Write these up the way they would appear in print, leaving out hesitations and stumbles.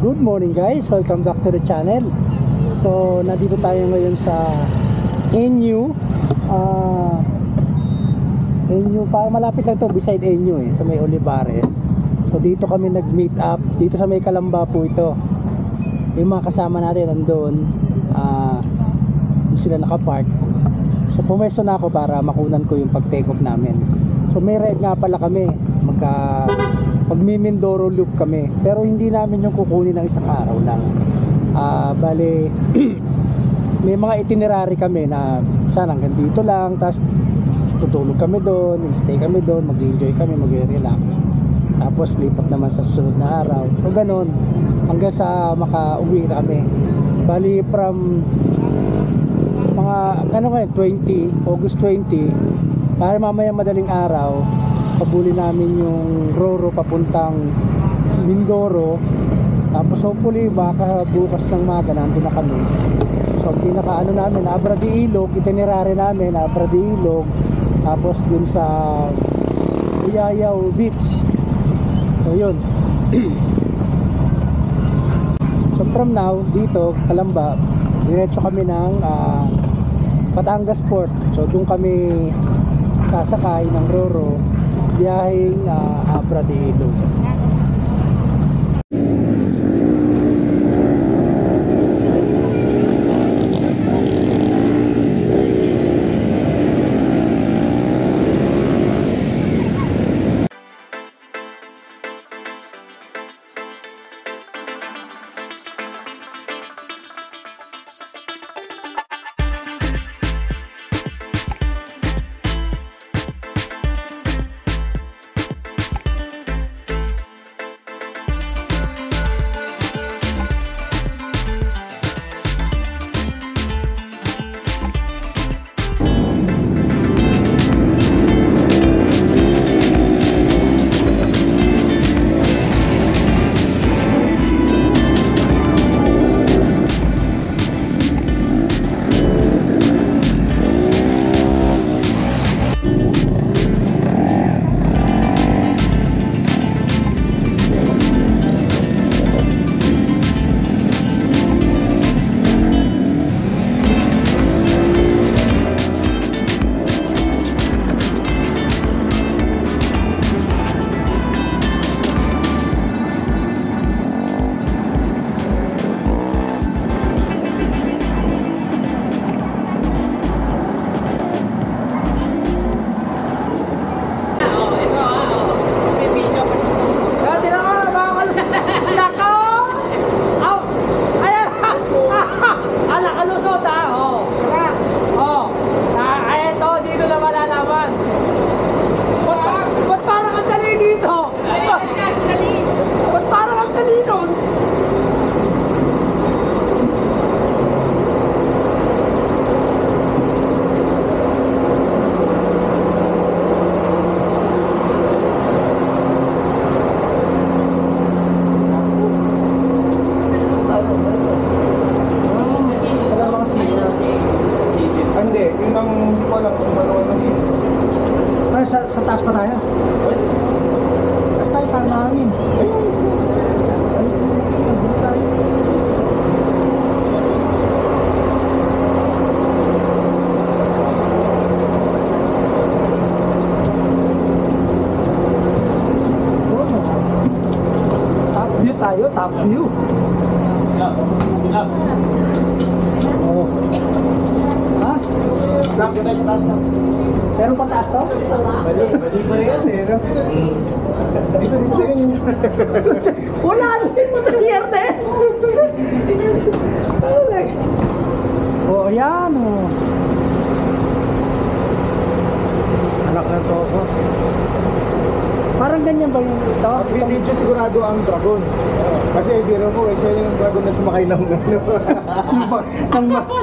Good morning guys, welcome back to the channel. So nandito tayo ngayon sa NU malapit lang to, beside NU sa may Olivares. So dito kami nag-meet up, dito sa may Calamba po ito. Yung mga kasama natin nandoon, sila nakapark. So pumesto na ako para makunan ko yung pag-take off namin. So may ride nga pala kami, Mindoro loop kami, pero hindi namin yung kukunin ng isang araw lang. Bale may mga itinerary kami na sana hanggang dito lang, tapos tutulog kami doon, stay kami doon, mag-enjoy kami, mag-relax, tapos lipat naman sa susunod na araw. So ganun hanggang sa makauwi na kami. Bali from mga August 20, para mamaya madaling araw pabuli namin yung Roro papuntang Mindoro. Tapos hopefully baka bukas ng maga nandun na kami. So pinaka namin, Abra de Ilog, itinerary namin Abra de Ilog, tapos dun sa Uyayaw Beach. So yun. So from now dito Calamba, diretso kami ng Batangas Port. So dun kami sasakay ng Roro, biyaheng Abra de Ilog. Sa taas pa tayo. Taas tayo para mahangin. Top view tayo, top view. Oh. Ha? Lang kita sa taas na. Meron pa taas to? Mali pa rin kasi, no? Dito yun. Wala! Matasiyerte! Oh, ayan oh. Anak na to ako. Parang ganyan ba yung ito? Video sigurado ang dragon. Kasi biro mo, siya yung dragon na sumakay ng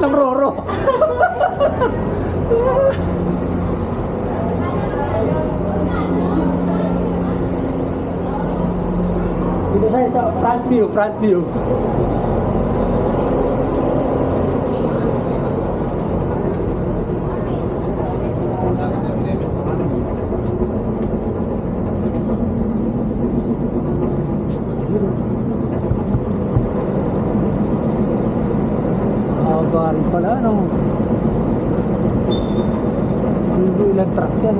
ng Roro. Dito sa front view. yan.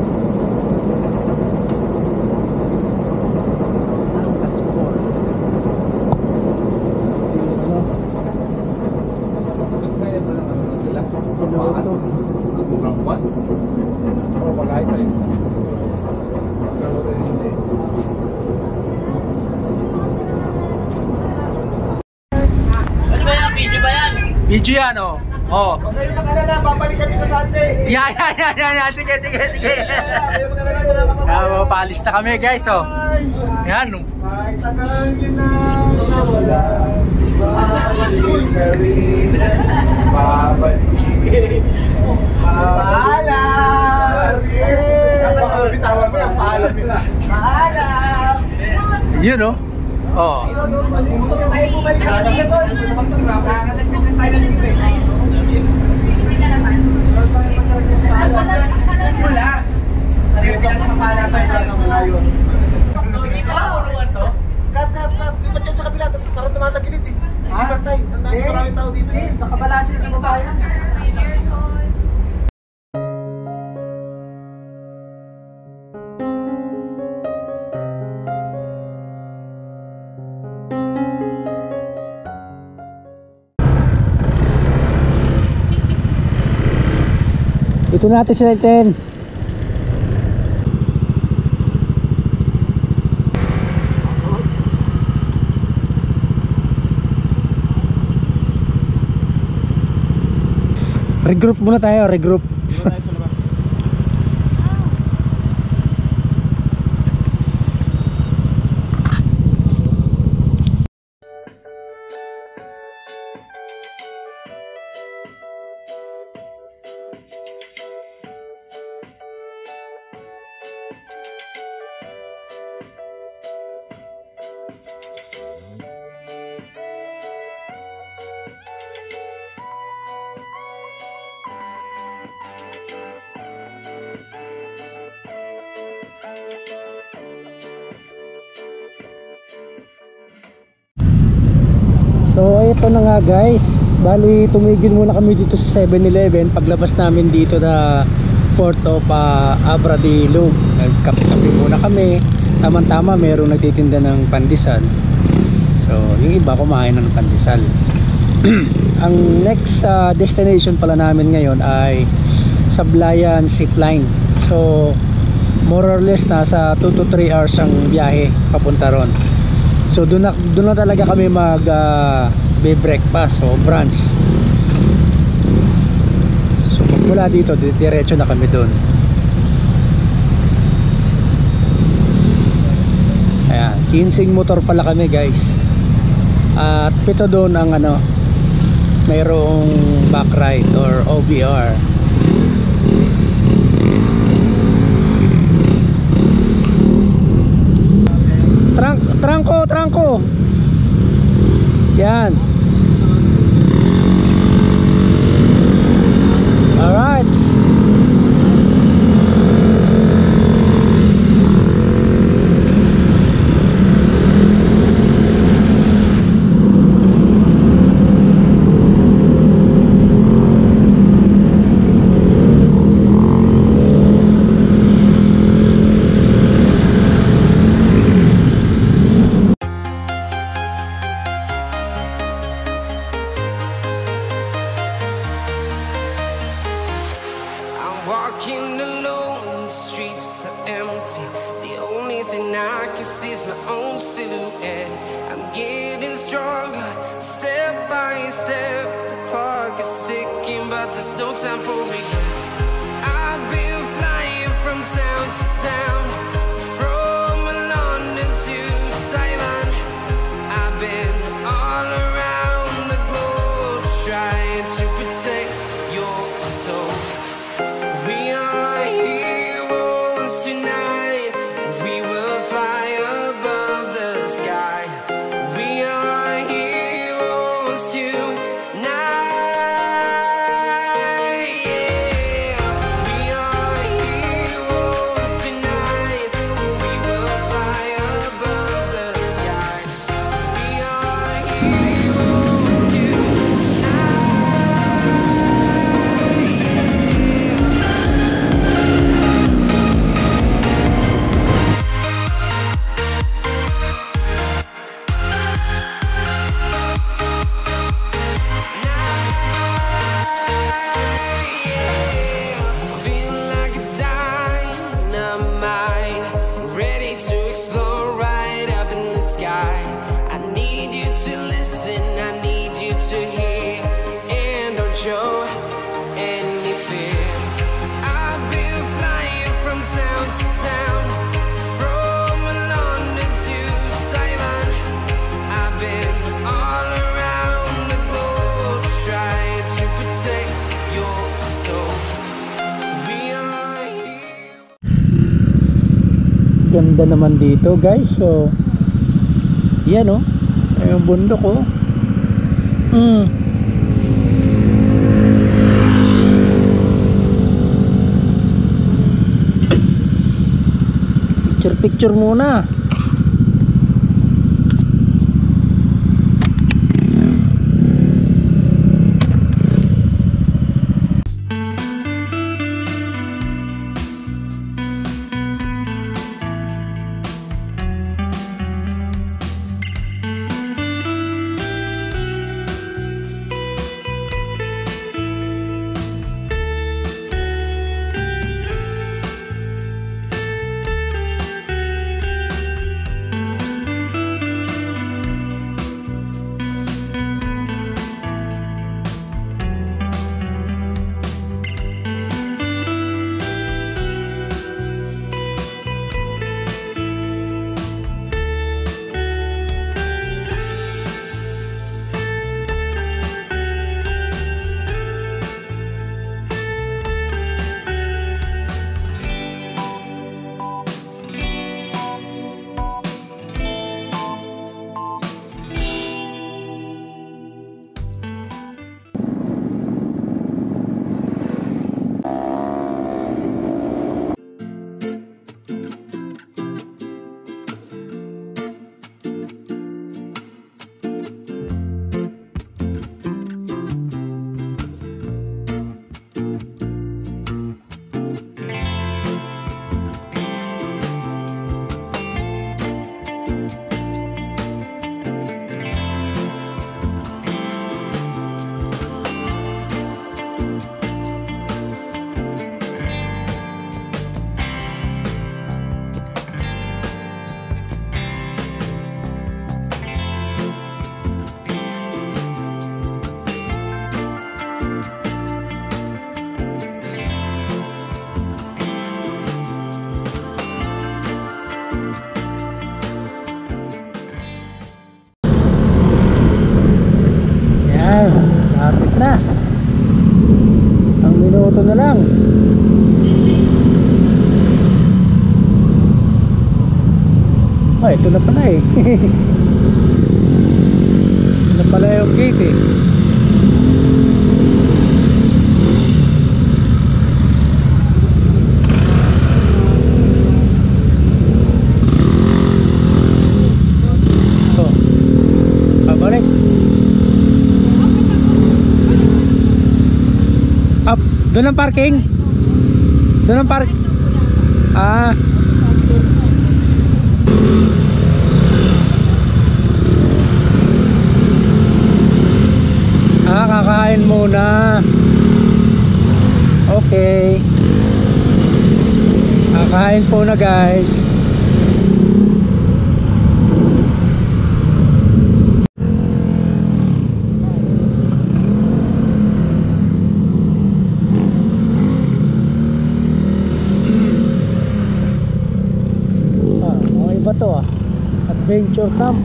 Ang passport. Ano? Oh, malay tayo. Ano ba yan? Video ba yan? Video yan, oh. Oh. Huwag kayong makalala, babalik kami sa Sunday. Yan. Sige. Kayo makalala mga kababayan. Paalis na kami, guys, oh. Yan, oh. Ay, tagal nyo na nawala. Babalik ka rin. Babalik. Paalam. Kapag bitawan mo yung paalam nila. Paalam. Yun, oh. Oh. Gusto ka tayo bumalik. Wala. Dito ka makapala tayo ng malayo. Kap. Di ba't yan sa kabila? Parang tumatagilid eh. Hindi ba't tayo? Ang dami maraming tao dito eh. Nakabalasin sa babayan. Ito natin sila, Ten. Regroup muna tayo, regroup. So ito na nga, guys. Bali tumigil muna kami dito sa 7-Eleven paglabas namin dito na Port of Abradillo. Nagkape-kape muna kami. Tama-tama merong nagtitinda ng pandesal. So yung iba kumain ng pandesal. Ang next destination pala namin ngayon ay Sablayan Zipline. So more or less nasa 2 to 3 hours ang biyahe papunta ron. So doon na talaga kami mag breakfast o brunch. So mula dito diretso na kami doon. Ayan, 15 motor pala kami, guys. At pito doon ang mayroong back ride or OBR. Trangko. Yan. Alright. Walking alone, the streets are empty. The only thing I can see is my own silhouette. I'm getting stronger, step by step. The clock is ticking, but there's no time for regrets. I've been flying from town to town, from London to Taiwan. I've been all around the globe, trying to protect your soul. We are heroes tonight. We will fly above the sky. We are heroes tonight. Yeah. We are heroes tonight. Ganda naman dito guys. So yan oh, yung bundok oh. Picture muna. Lapit na. Ang minuto na lang. Oh, ito na pala eh. Ito na pala yung gate eh. Oh, pabalik. Up, doon ang parking. Doon ang park. Ah. Kakain muna. Okay. Kakain po na guys. Okay ba to ah? Adventure camp.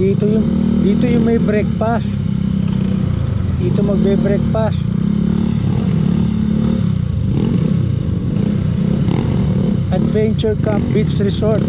Dito yung may breakfast. Dito magbe-breakfast. Adventure Camp Beach Resort.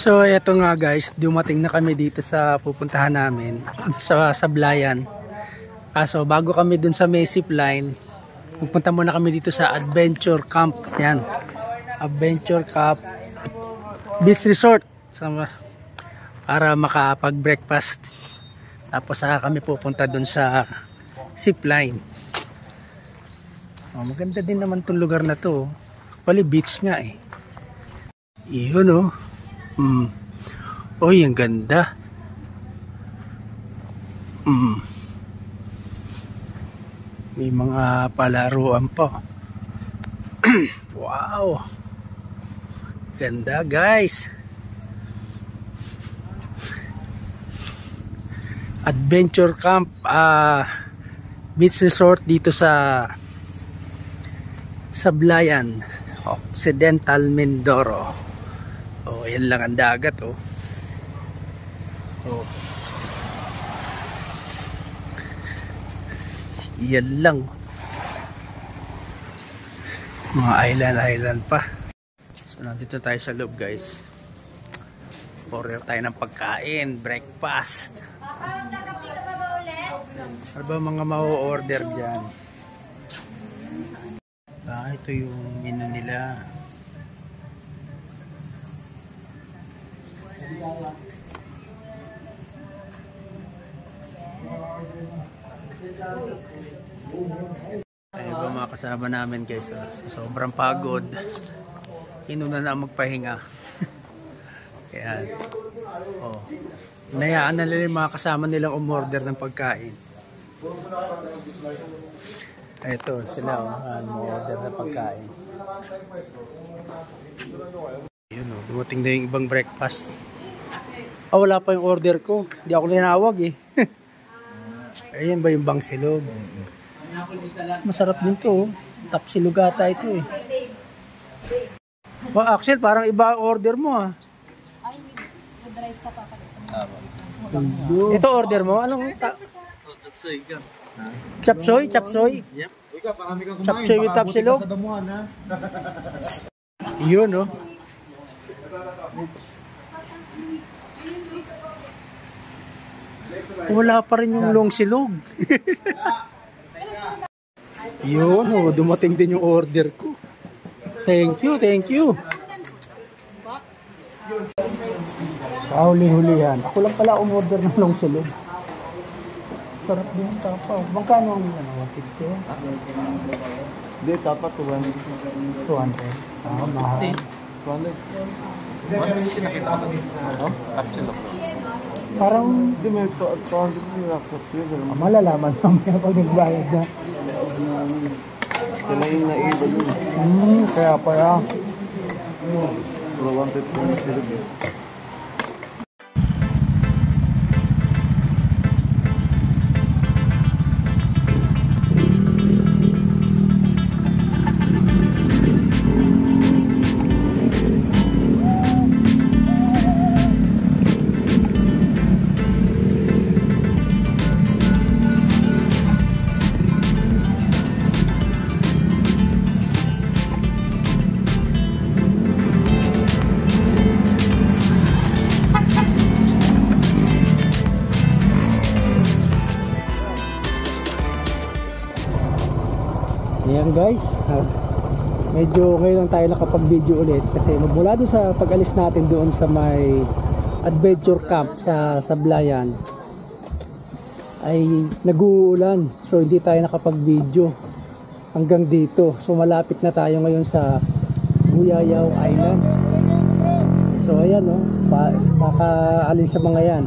So eto nga guys, dumating na kami dito sa pupuntahan namin sa Sablayan. So bago kami dun sa may zipline, pupunta muna kami dito sa Adventure Camp. Yan, Adventure Camp Beach Resort para makapag-breakfast. Tapos saka kami pupunta dun sa zipline. Maganda din naman tong lugar na to. Pali beach nga eh. Iyon oh. Oy, ang ganda. May mga palaruan pa. Wow. Ganda, guys. adventure camp, beach resort dito sa Sablayan, Occidental Mindoro. Oh, yan lang ang dagat, oh. Oh. Yan lang. Mga island pa. So nandito tayo sa loob, guys. Order tayo ng pagkain, breakfast. Ano ba mga ma-order dyan? Ito yung menu nila. Ayun ba mga kasama namin, guys, sobrang pagod, inuna na magpahinga. Kaya nayaan na nila yung mga kasama nilang umorder ng pagkain. Ito sila, umorder ng pagkain. Ayun, dumating na yung ibang breakfast. Wala pa yung order ko, hindi ako tinawag eh. Ayan ba yung bangsilog? Masarap din to. Tapsilog ata ito eh. Axel, parang iba order mo ah. Ito order mo? Anong? Chapsoy ka. Chapsoy? Chapsoy? Yep. Ika, parami kang kumain. Chapsoy with tapsilog? Sa damuhan, ha? Yun, oh. Wala pa rin yung long silog. Yun, oh. Dumating din yung order ko. Thank you, thank you. Huli-hulihan. Ako lang pala umorder ng long silog. Sarap din yung tapaw. Magkano ang 150? Hindi, tapat 200. 200. Mahal. 200. Parang Hindi, may 200 yung laptop yun. malalaman mamaya pag nagbayad na. Kaya yung naiba yun. Kaya pala. Pero 150 yung silog eh. Ayan guys, medyo ngayon lang tayo nakapag-video ulit kasi mula doon sa pag-alis natin doon sa may adventure camp sa Sablayan ay nag-uulan, so hindi tayo nakapag-video hanggang dito. So malapit na tayo ngayon sa Buyayaw Island. So ayan, oh, pakaalin sa mga yan.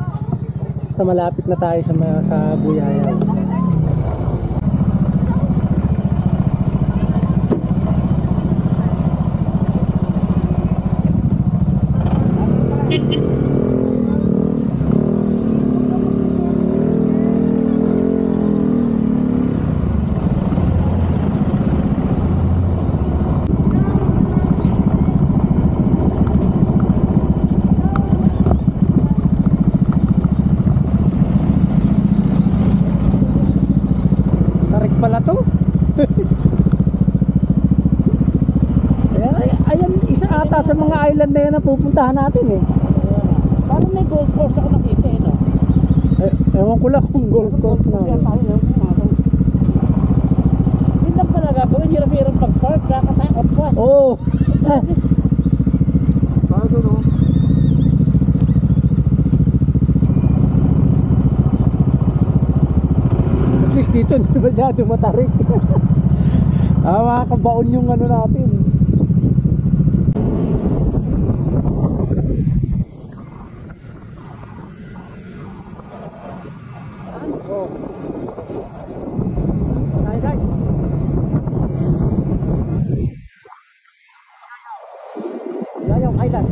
So malapit na tayo sa Buyayaw. Pala to. Ayan, isa ata sa mga island na yan na pupuntahan natin eh. Parang may golf course ako nakita eh, no? Ewan ko lang kung golf course na. Kasi tayo yun. Yun lang pala gagawin, hirap-hirap mag-park, kakatakot pa. Oo. Bago, no? At least dito hindi masyado matarik. Makakabaon yung ano natin. Hi guys. Buyayaw Island.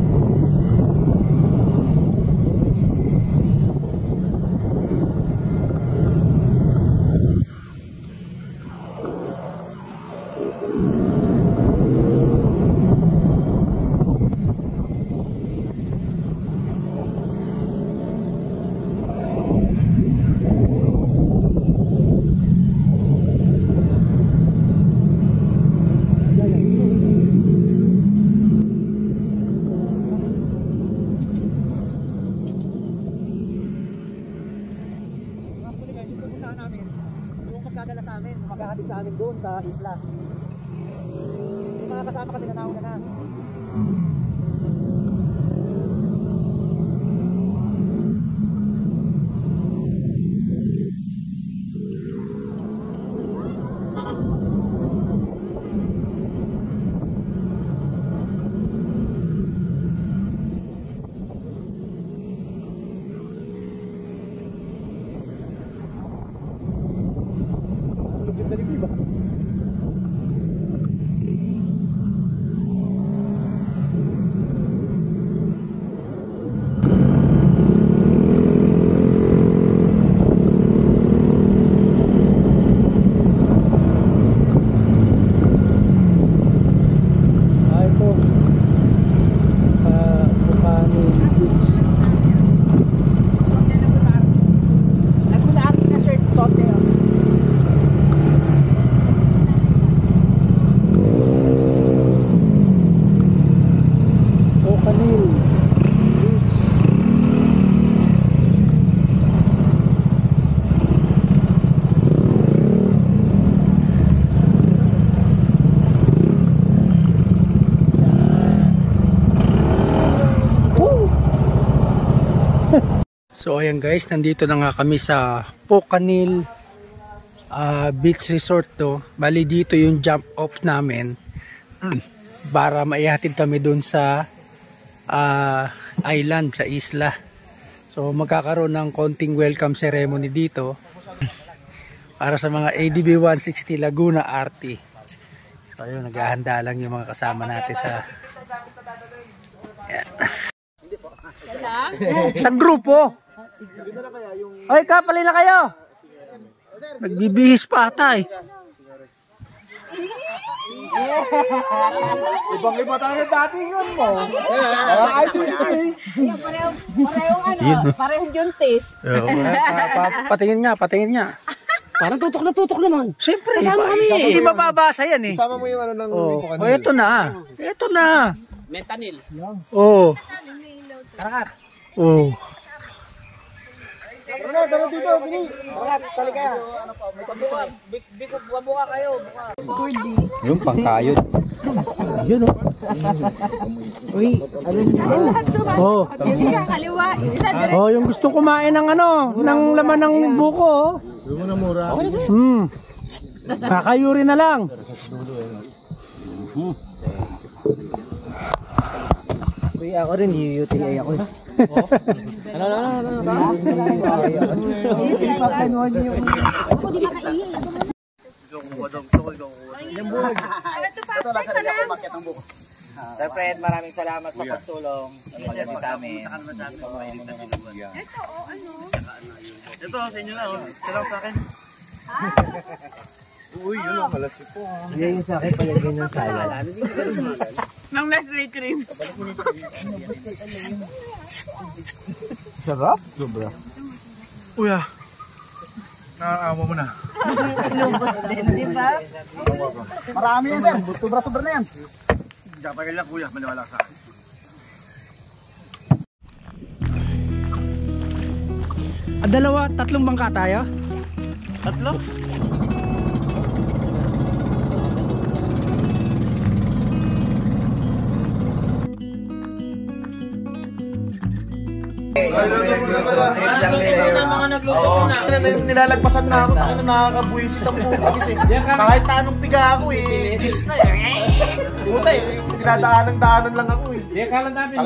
magdadala sa amin, maghahatid sa amin doon sa isla. Yung mga kasama kami na nauna na. So ayan guys, nandito na nga kami sa Pocanil Beach Resort to. Bali dito yung jump off namin para maihatid kami dun sa island, sa isla. So magkakaroon ng konting welcome ceremony dito para sa mga ADB 160 Laguna RT. So ayun, naghahanda lang yung mga kasama natin sa sa grupo. Ay, kapalin na kayo. Nagbibihis pa ata eh. Ibang-iba tayo dating yun mo. Parehong juntis. Patingin nga. Parang tutok naman. Siyempre, hindi mababasa yan eh. Isama mo yung ano ng Oh, ito na. Ito na. Mentanil. Oh. Oh. Tara dito, Bini. Tali ka. Biko, buka kayo. Yung pangkayod. Yun oh. Uy. Oh. Kaliwa. Isa Oh, yung gustong kumain ng ano, ng laman ng buko oh. Yung na mura. Kakayuri na lang. Uy, ako rin, UTI ako. Sir Fred, maraming salamat sa pagtulong sa amin. Ito, sa inyo na. Sarap sa akin. Uy, yun ang malasip po. Yan yung sa akin, palagay ng salad. ng Nestle cream. Sarap? Sobra. Uy ah. Nakakawa mo na. Lubos din, di ba? Marami yan, sir. Sobra-sobra na yan. Kapag lang, kuya. Maniwala sa akin. Tatlong bangka tayo? Tatlo? Nilalagpasan na ako, nakakabuisit ang puta kasi kahit na anong piga ako eh, gis na eh. Puta eh, dinadaanan lang ako eh.